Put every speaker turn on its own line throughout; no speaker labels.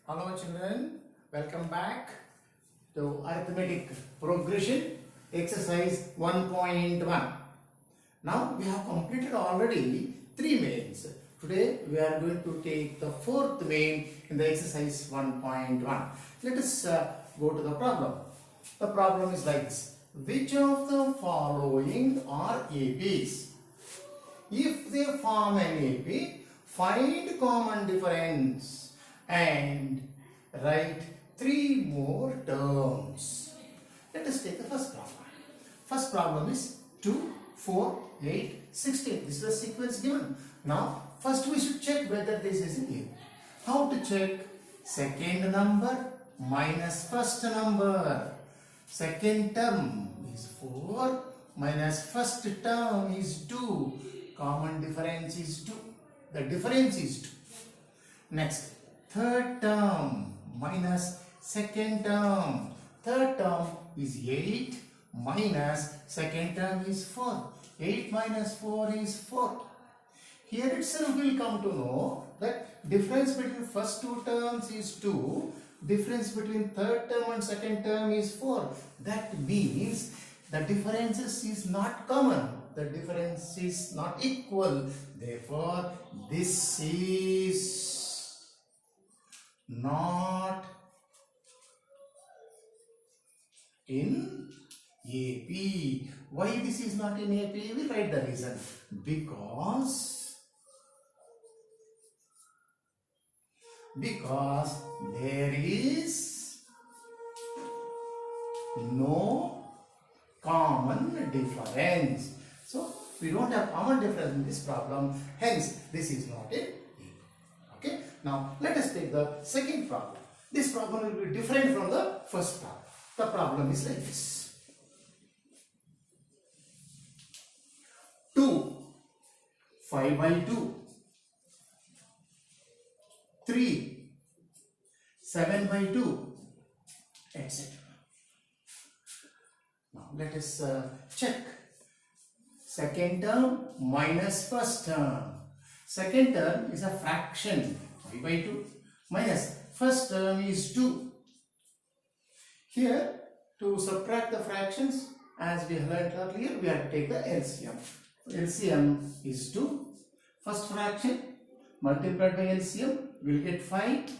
Hello children, welcome back to arithmetic progression exercise 1.1. Now we have completed already 3 mains. Today we are going to take the 4th main in the exercise 1.1. Let us go to the problem. The problem is like this. Which of the following are ABs? If they form an AB, find common difference and write 3 more terms. Let us take the first problem. First problem is 2, 4, 8, 16. This is the sequence given. Now, first we should check whether this is in A. How to check? Second number minus first number. Second term is 4 minus first term is 2. Common difference is 2. The difference is 2. Next, third term minus second term. Third term is 8 minus second term is 4. 8 minus 4 is 4. Here itself we will come to know that difference between first two terms is 2. Difference between third term and second term is 4. That means the differences is not common. The difference is not equal. Therefore, this is not in AP. Why this is not in AP? We write the reason. Because there is no common difference. So we don't have common difference in this problem. Hence, this is not in AP. Okay. Now let us take the second problem. This problem will be different from the first problem. The problem is like this. 2, 5 by 2. 3, 7 by 2, etc. Now let us check. Second term minus first term. Second term is a fraction, 5 by 2, minus first term is 2. Here, to subtract the fractions, as we learned earlier, we have to take the LCM. LCM is 2. First fraction multiplied by LCM will get 5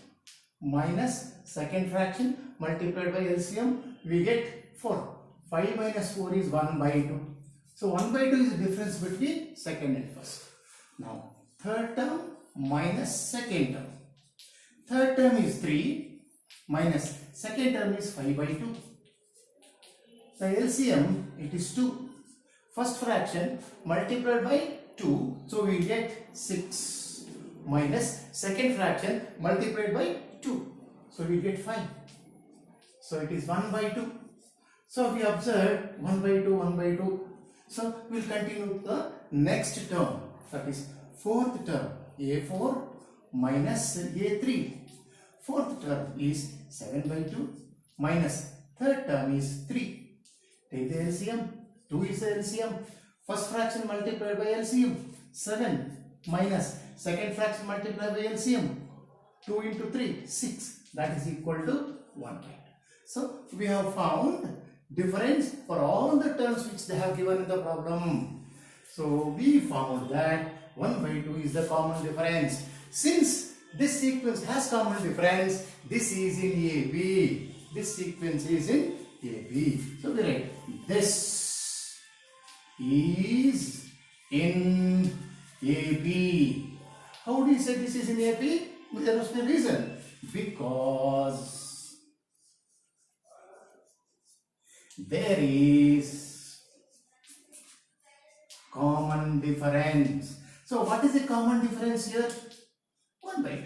minus second fraction multiplied by LCM we get 4. 5 minus 4 is 1 by 2. So 1 by 2 is the difference between second and first. Now third term minus second term. Third term is 3 minus second term is 5 by 2. The LCM it is 2. First fraction multiplied by 2, so we get 6 minus second fraction multiplied by 2, so we get 5. So it is 1 by 2. So we observe 1 by 2, 1 by 2. So we will continue with the next term, that is fourth term, A4 minus A3. Fourth term is 7 by 2 minus third term is 3. Take the LCM. 2 is the LCM. First fraction multiplied by LCM. 7 minus second fraction multiplied by LCM. 2 into 3, 6. That is equal to 1. So we have found difference for all the terms which they have given in the problem. So we found that 1 by 2 is the common difference. Since this sequence has common difference, this is in AB. This sequence is in AB. So we write this is in AB. How do you say this is in AB? There must be a reason. Because there is common difference. So what is the common difference here? 1 by 2.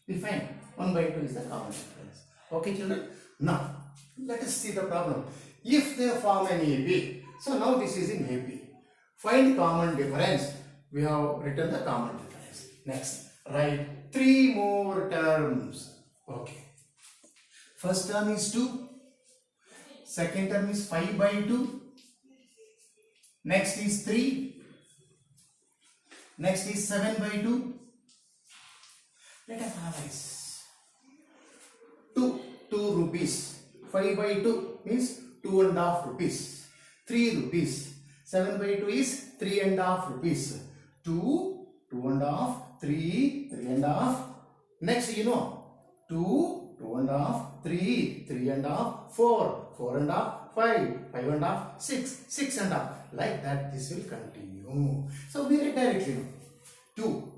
We find 1 by 2 is the common difference. Okay children? Now let us see the problem. If they form an AB, so now this is in AB. Find common difference. We have written the common difference. Next, write 3 more terms. Okay. First term is 2. Second term is 5 by 2. Next is 3. Next is 7 by 2. Let us analyze. rupees. 5 by 2 means 2.5 rupees. 3 rupees. 7 by 2 is 3.5 rupees. 2, 2.5, 3, 3.5. Next, you know, 2, 2.5, 3, 3.5, 4, 4.5, 5, 5.5, 6, 6.5. Like that, this will continue. So we write directly now. 2,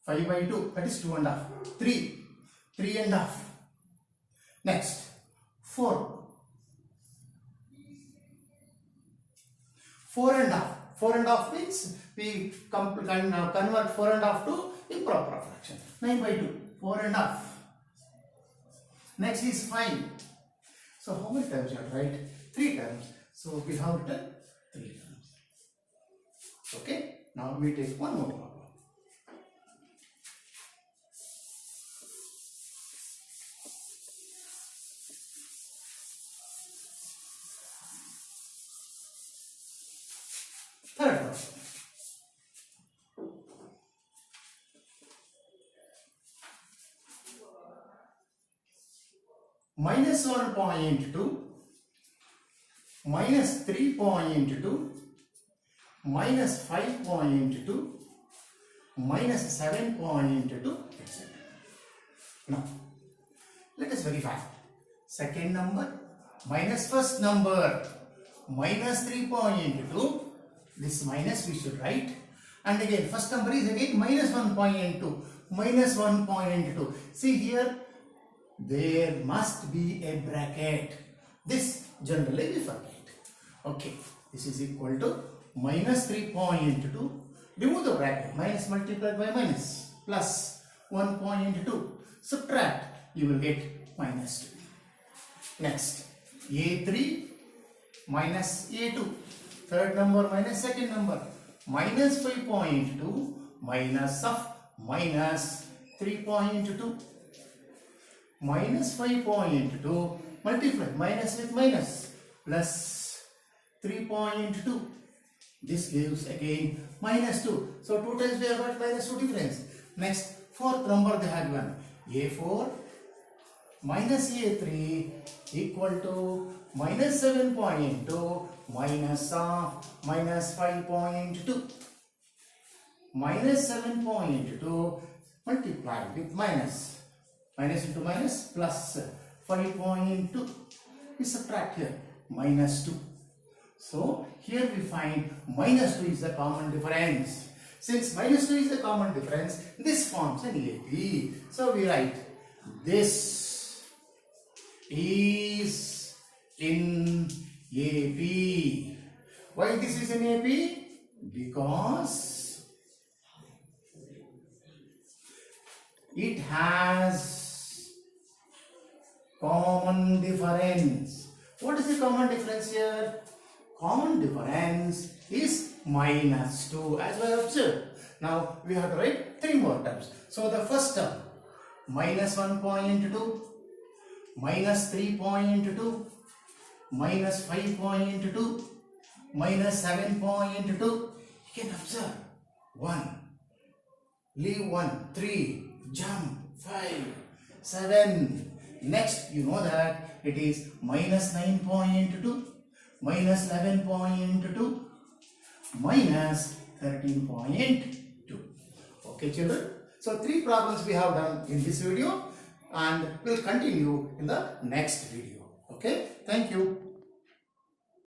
5 by 2, that is 2.5. 3, 3.5. Next, 4, 4.5. 4.5 means we convert 4.5 to improper fraction. 9 by 2, 4.5. Next is 5. So how many times you have to write? 3 times. So we have written 3 times. Okay. Now we take one more problem. Third problem. Minus 1.2, minus 3.2, minus 5.2, minus 7.2, etc. Now, let us verify. Second number minus first number, minus 3.2. This minus we should write. And again, first number is again minus 1.2. Minus 1.2. See here, there must be a bracket. This generally we forget. Okay, this is equal to minus 3.2. Remove the bracket. Minus multiplied by minus plus 1.2. Subtract. You will get minus 2. Next, A3 minus A2. Third number minus second number. Minus 5.2 minus of minus 3.2. Minus 5.2 multiply minus with minus plus 3.2. This gives again minus 2. So 2 times we have got minus 2 difference. Next, fourth number they have given. A4 minus A3 equal to minus 7.2 minus of minus 5.2. Minus 7.2 multiplied with minus. Minus into minus plus 5.2. We subtract here minus 2. So here we find minus 2 is the common difference. Since minus 2 is the common difference, this forms an AP. So we write this is in AP. Why this is in AP? Because it has common difference. What is the common difference here? Common difference is minus 2 as I observed. Now we have to write 3 more terms. So the first term minus 1.2, minus 3.2, minus 5.2, minus 7.2. You can observe 1, leave 1, 3, jump 5, 7. Next, you know that it is minus 9.2, minus 11.2, minus 13.2. Okay, children. So 3 problems we have done in this video, and we'll continue in the next video. Okay, thank you.